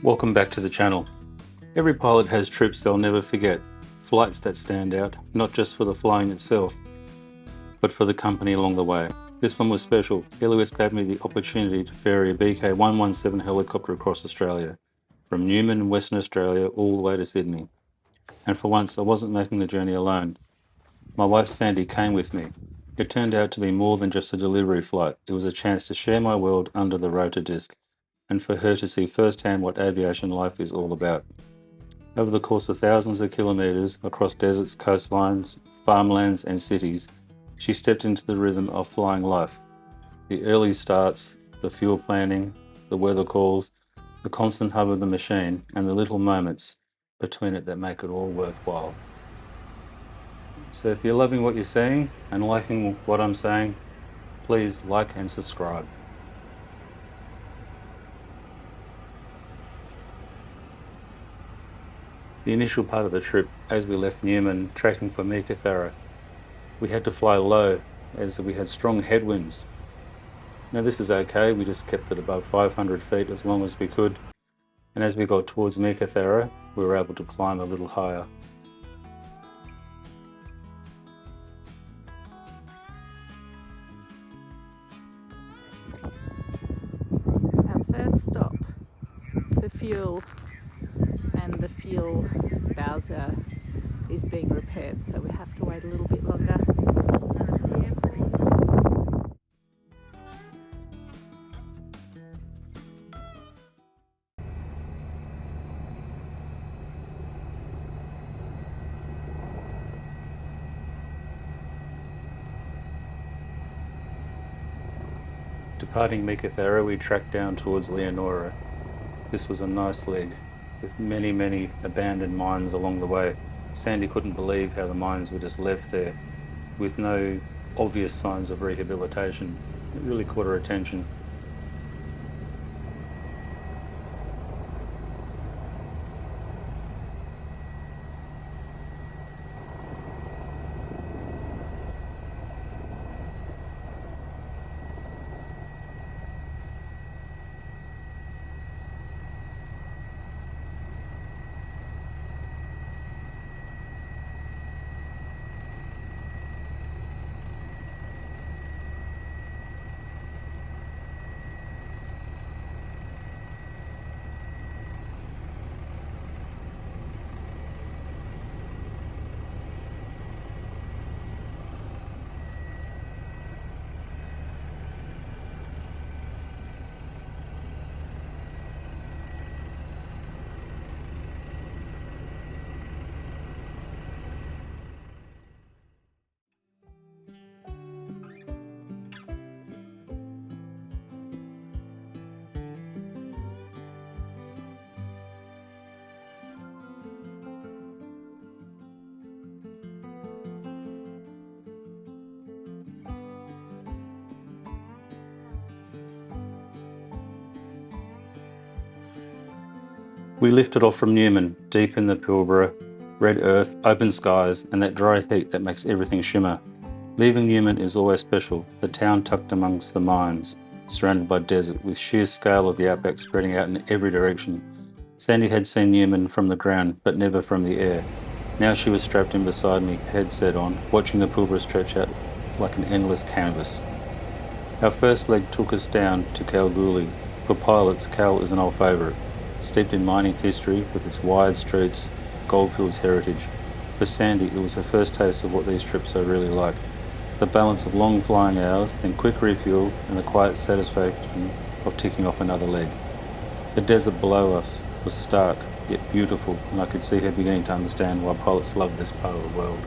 Welcome back to the channel. Every pilot has trips they'll never forget, flights that stand out, not just for the flying itself, but for the company along the way. This one was special. LOS gave me the opportunity to ferry a BK117 helicopter across Australia, from Newman in Western Australia all the way to Sydney. And for once I wasn't making the journey alone. My wife Sandy came with me. It turned out to be more than just a delivery flight. It was a chance to share my world under the rotor disc, and for her to see firsthand what aviation life is all about. Over the course of thousands of kilometres across deserts, coastlines, farmlands and cities, she stepped into the rhythm of flying life. The early starts, the fuel planning, the weather calls, the constant hum of the machine, and the little moments between it that make it all worthwhile. So if you're loving what you're seeing and liking what I'm saying, please like and subscribe. The initial part of the trip, as we left Newman tracking for Meekatharra, we had to fly low as we had strong headwinds. Now this is okay, we just kept it above 500 feet as long as we could, and as we got towards Meekatharra, we were able to climb a little higher. Our first stop for fuel, and the fuel bowser is being repaired, so we have to wait a little bit longer. That's the airport. Departing Meekatharra, we tracked down towards Leonora. This was a nice leg, with many abandoned mines along the way. Sandy couldn't believe how the mines were just left there, with no obvious signs of rehabilitation. It really caught her attention. We lifted off from Newman, deep in the Pilbara, red earth, open skies, and that dry heat that makes everything shimmer. Leaving Newman is always special, the town tucked amongst the mines, surrounded by desert, with sheer scale of the outback spreading out in every direction. Sandy had seen Newman from the ground, but never from the air. Now she was strapped in beside me, headset on, watching the Pilbara stretch out like an endless canvas. Our first leg took us down to Kalgoorlie. For pilots, Cal is an old favourite, steeped in mining history with its wide streets, goldfields heritage. For Sandy, it was her first taste of what these trips are really like. The balance of long flying hours, then quick refuel, and the quiet satisfaction of ticking off another leg. The desert below us was stark, yet beautiful, and I could see her beginning to understand why pilots love this part of the world.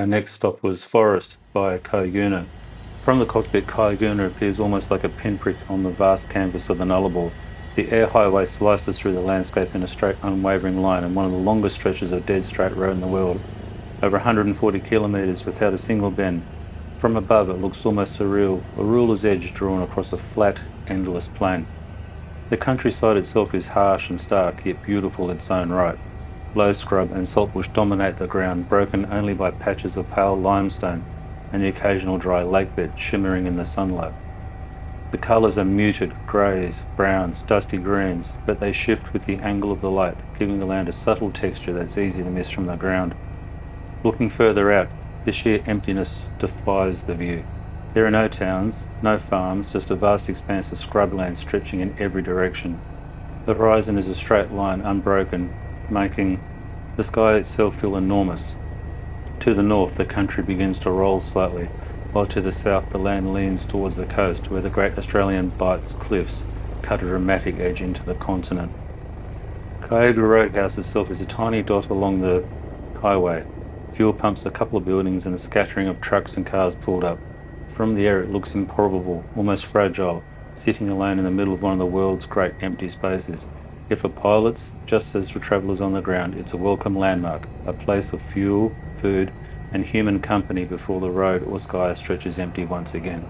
Our next stop was Forrest by Caiguna. From the cockpit, Caiguna appears almost like a pinprick on the vast canvas of the Nullarbor. The Eyre Highway slices through the landscape in a straight, unwavering line, and one of the longest stretches of dead straight road in the world, over 140 kilometres without a single bend. From above, it looks almost surreal, a ruler's edge drawn across a flat, endless plain. The countryside itself is harsh and stark, yet beautiful in its own right. Low scrub and saltbush dominate the ground, broken only by patches of pale limestone and the occasional dry lake bed shimmering in the sunlight. The colours are muted, greys, browns, dusty greens, but they shift with the angle of the light, giving the land a subtle texture that's easy to miss from the ground. Looking further out, the sheer emptiness defies the view. There are no towns, no farms, just a vast expanse of scrubland stretching in every direction. The horizon is a straight line, unbroken, making the sky itself feel enormous. To the north, the country begins to roll slightly, while to the south, the land leans towards the coast, where the Great Australian Bights cliffs cut a dramatic edge into the continent. Caiguna Roadhouse itself is a tiny dot along the highway. Fuel pumps, a couple of buildings, and a scattering of trucks and cars pulled up. From the air, it looks improbable, almost fragile, sitting alone in the middle of one of the world's great empty spaces. Yet for pilots, just as for travellers on the ground, it's a welcome landmark, a place of fuel, food, and human company before the road or sky stretches empty once again.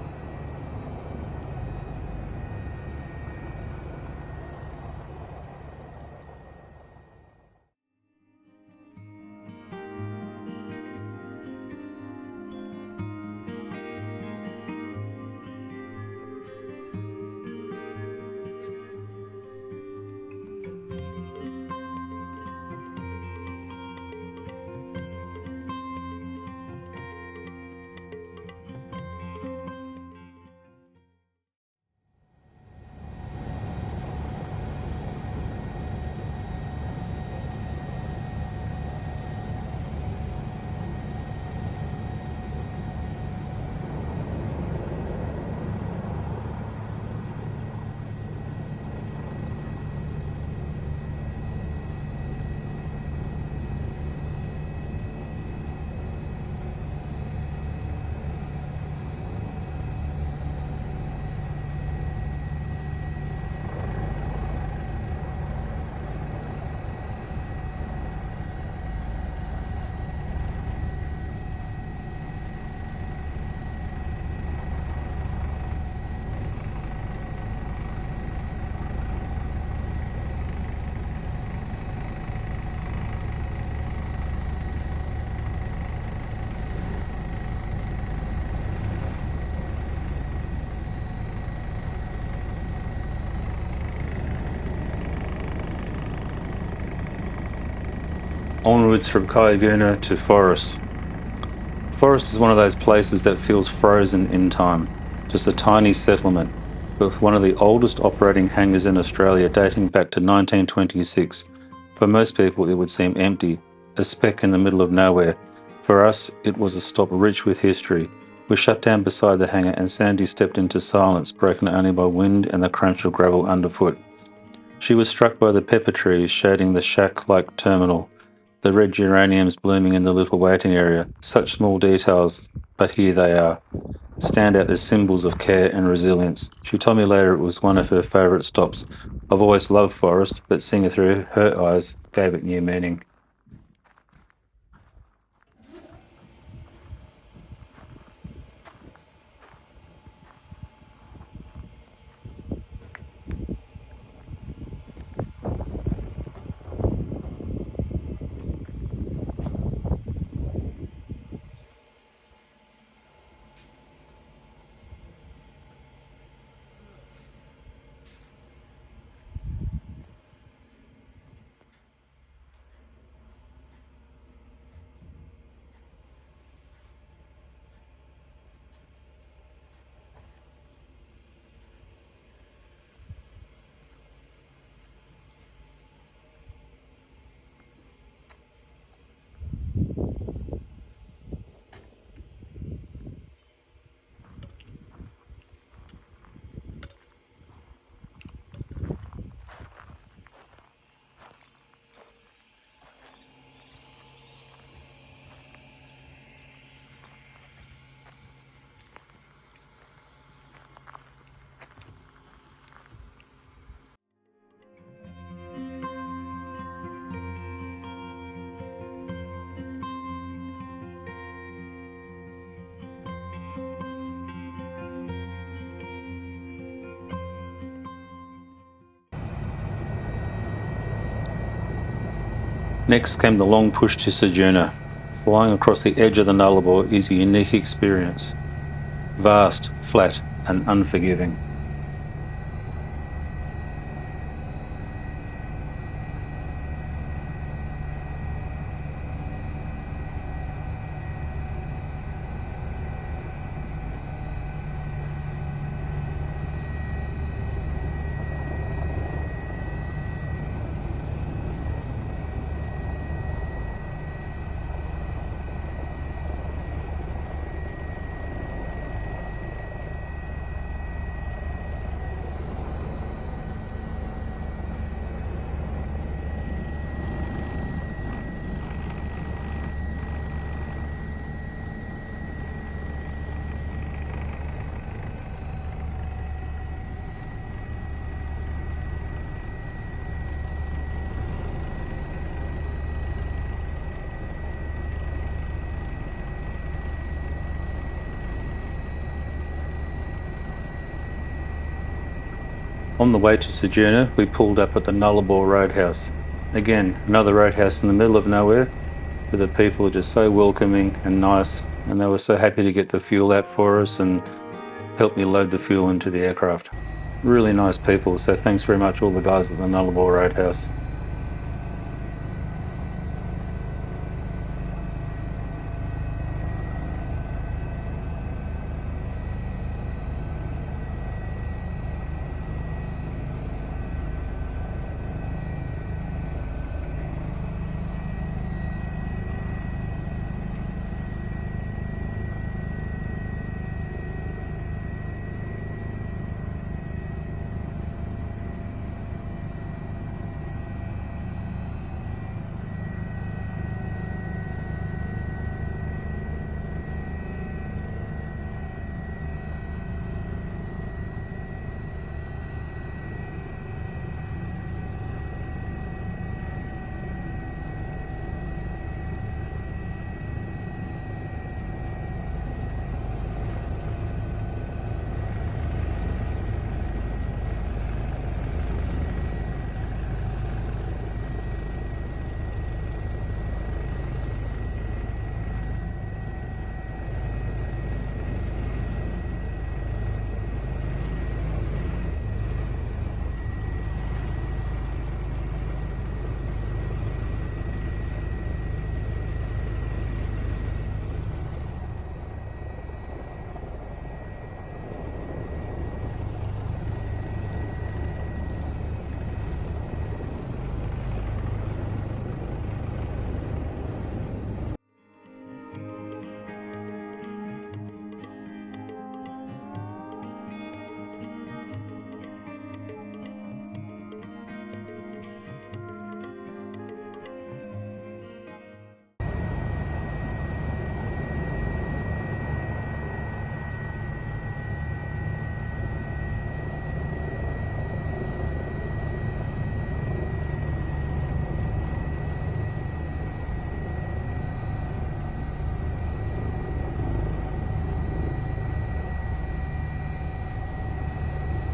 Onwards from Caiguna to Forrest. Forrest is one of those places that feels frozen in time, just a tiny settlement, with one of the oldest operating hangars in Australia dating back to 1926. For most people, it would seem empty, a speck in the middle of nowhere. For us, it was a stop rich with history. We shut down beside the hangar and Sandy stepped into silence, broken only by wind and the crunch of gravel underfoot. She was struck by the pepper trees shading the shack-like terminal, the red geraniums blooming in the little waiting area. Such small details, but here they are, stand out as symbols of care and resilience. She told me later it was one of her favourite stops. I've always loved Forrest, but seeing it through her eyes gave it new meaning. Next came the long push to Ceduna. Flying across the edge of the Nullarbor is a unique experience. Vast, flat and unforgiving. On the way to Ceduna, we pulled up at the Nullarbor Roadhouse. Again, another roadhouse in the middle of nowhere, where the people are just so welcoming and nice, and they were so happy to get the fuel out for us and help me load the fuel into the aircraft. Really nice people, so thanks very much all the guys at the Nullarbor Roadhouse.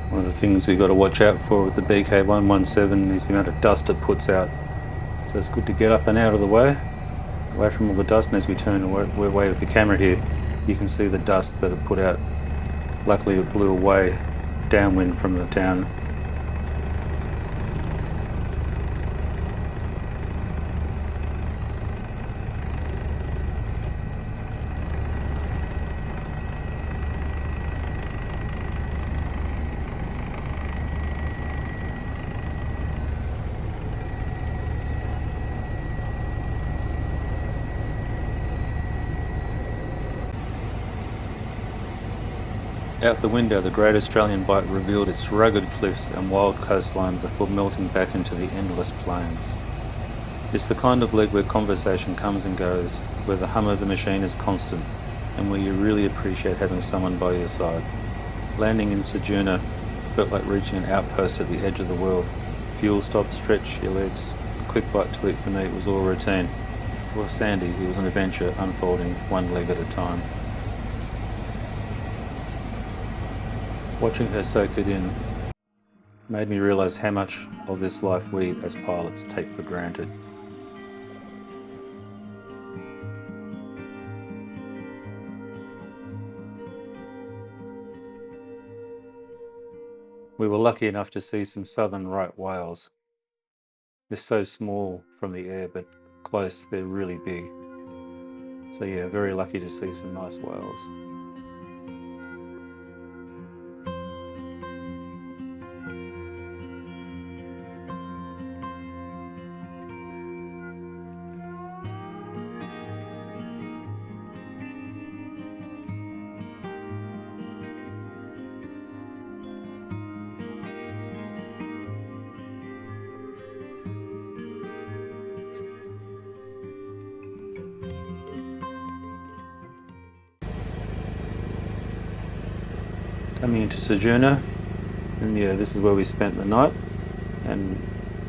One of the things we've got to watch out for with the BK117 is the amount of dust it puts out. So it's good to get up and out of the way, away from all the dust, and as we turn away with the camera here, you can see the dust that it put out. Luckily it blew away downwind from the town. Out the window, the Great Australian Bight revealed its rugged cliffs and wild coastline before melting back into the endless plains. It's the kind of leg where conversation comes and goes, where the hum of the machine is constant, and where you really appreciate having someone by your side. Landing in Ceduna felt like reaching an outpost at the edge of the world. Fuel stop, stretch your legs, a quick bite to eat. For me, it was all routine. For Sandy, it was an adventure unfolding one leg at a time. Watching her soak it in made me realise how much of this life we as pilots take for granted. We were lucky enough to see some southern right whales. They're so small from the air, but close they're really big. So yeah, very lucky to see some nice whales. Coming into Ceduna, and yeah, this is where we spent the night, and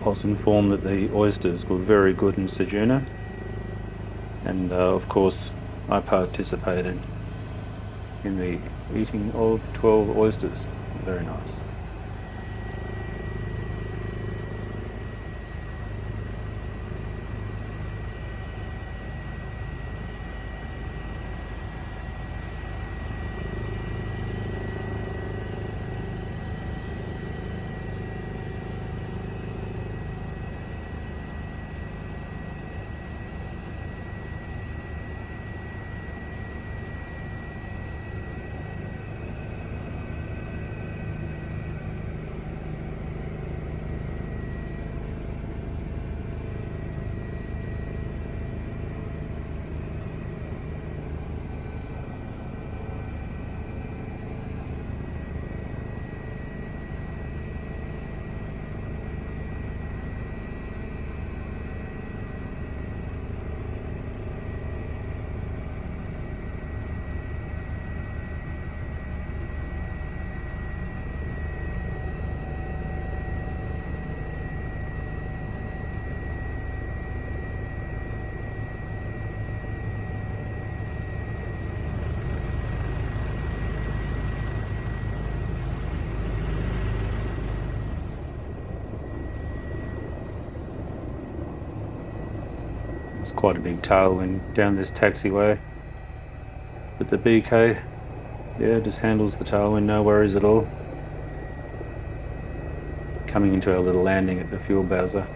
I was informed that the oysters were very good in Ceduna, and of course I participated in the eating of 12 oysters. Very nice. It's quite a big tailwind down this taxiway, but the BK, yeah, just handles the tailwind, no worries at all. Coming into our little landing at the fuel bowser.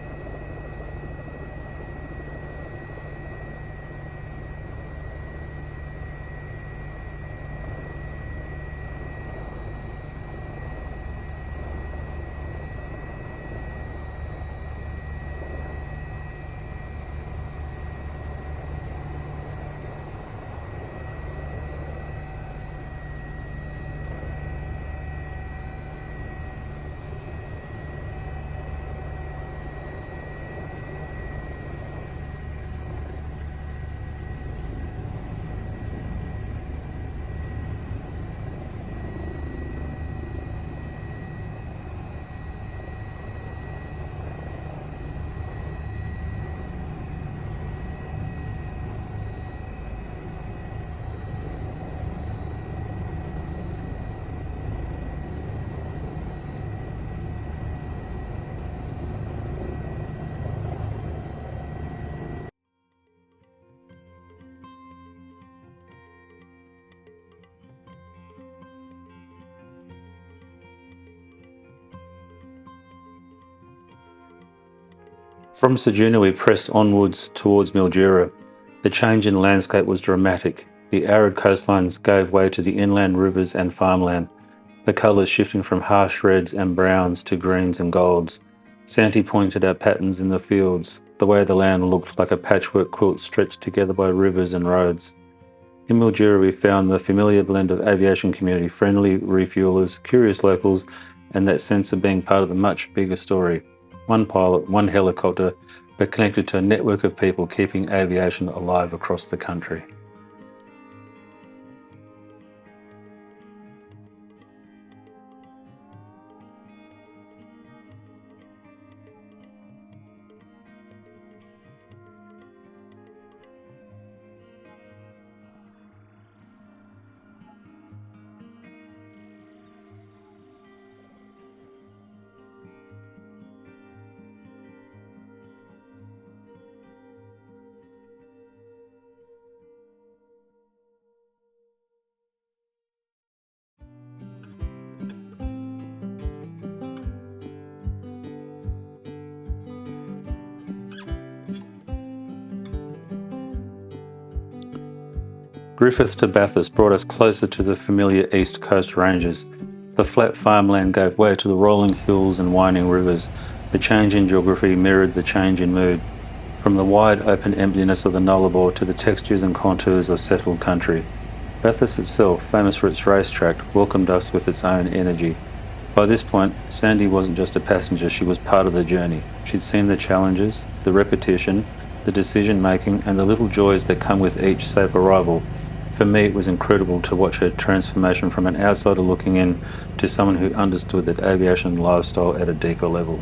From Ceduna we pressed onwards towards Mildura. The change in landscape was dramatic. The arid coastlines gave way to the inland rivers and farmland, the colours shifting from harsh reds and browns to greens and golds. Santi pointed out patterns in the fields, the way the land looked like a patchwork quilt stretched together by rivers and roads. In Mildura we found the familiar blend of aviation community, friendly refuelers, curious locals, and that sense of being part of a much bigger story. One pilot, one helicopter, but connected to a network of people keeping aviation alive across the country. Griffith to Bathurst brought us closer to the familiar East Coast ranges. The flat farmland gave way to the rolling hills and winding rivers. The change in geography mirrored the change in mood. From the wide open emptiness of the Nullarbor to the textures and contours of settled country. Bathurst itself, famous for its racetrack, welcomed us with its own energy. By this point, Sandy wasn't just a passenger, she was part of the journey. She'd seen the challenges, the repetition, the decision-making, and the little joys that come with each safe arrival. For me, it was incredible to watch her transformation from an outsider looking in to someone who understood that aviation lifestyle at a deeper level.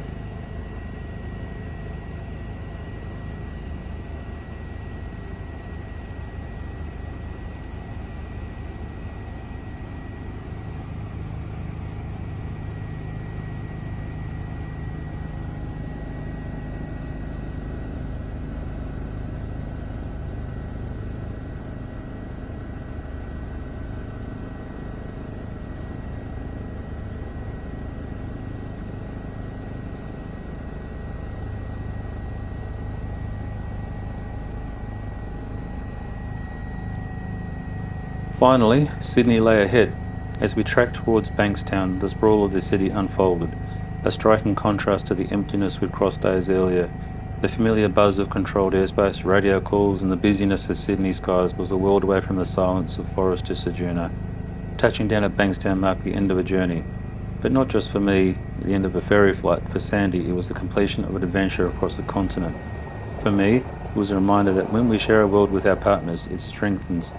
Finally, Sydney lay ahead. As we tracked towards Bankstown, the sprawl of the city unfolded, a striking contrast to the emptiness we'd crossed days earlier. The familiar buzz of controlled airspace, radio calls, and the busyness of Sydney skies was a world away from the silence of Forrest to Ceduna. Touching down at Bankstown marked the end of a journey. But not just for me, the end of a ferry flight. For Sandy, it was the completion of an adventure across the continent. For me, it was a reminder that when we share a world with our partners, it strengthens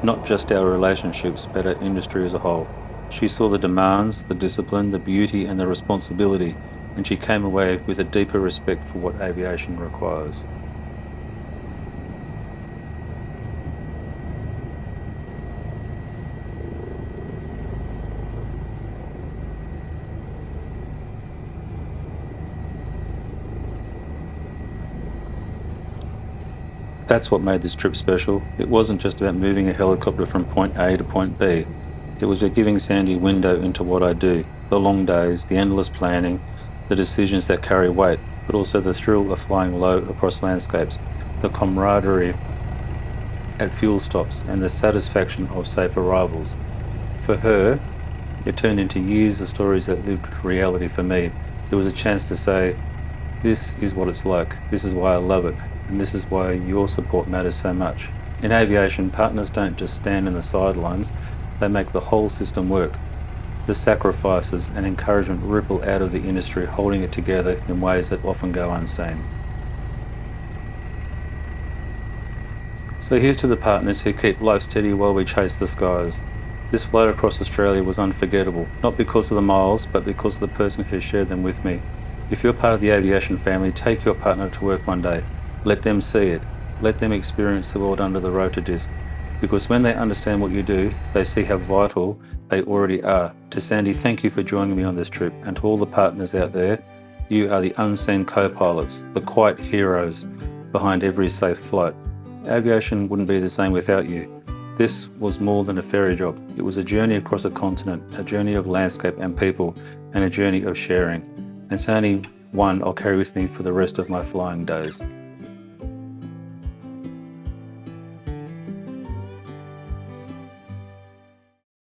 not just our relationships, but our industry as a whole. She saw the demands, the discipline, the beauty, and the responsibility, and she came away with a deeper respect for what aviation requires. That's what made this trip special. It wasn't just about moving a helicopter from point A to point B. It was about giving Sandy a window into what I do, the long days, the endless planning, the decisions that carry weight, but also the thrill of flying low across landscapes, the camaraderie at fuel stops, and the satisfaction of safe arrivals. For her, it turned into years of stories that lived reality for me. There was a chance to say, this is what it's like, this is why I love it, and this is why your support matters so much. In aviation, partners don't just stand in the sidelines, they make the whole system work. The sacrifices and encouragement ripple out of the industry, holding it together in ways that often go unseen. So here's to the partners who keep life steady while we chase the skies. This flight across Australia was unforgettable, not because of the miles, but because of the person who shared them with me. If you're part of the aviation family, take your partner to work one day. Let them see it. Let them experience the world under the rotor disc. Because when they understand what you do, they see how vital they already are. To Sandy, thank you for joining me on this trip. And to all the partners out there, you are the unseen co-pilots, the quiet heroes behind every safe flight. Aviation wouldn't be the same without you. This was more than a ferry job. It was a journey across a continent, a journey of landscape and people, and a journey of sharing. And it's only one I'll carry with me for the rest of my flying days.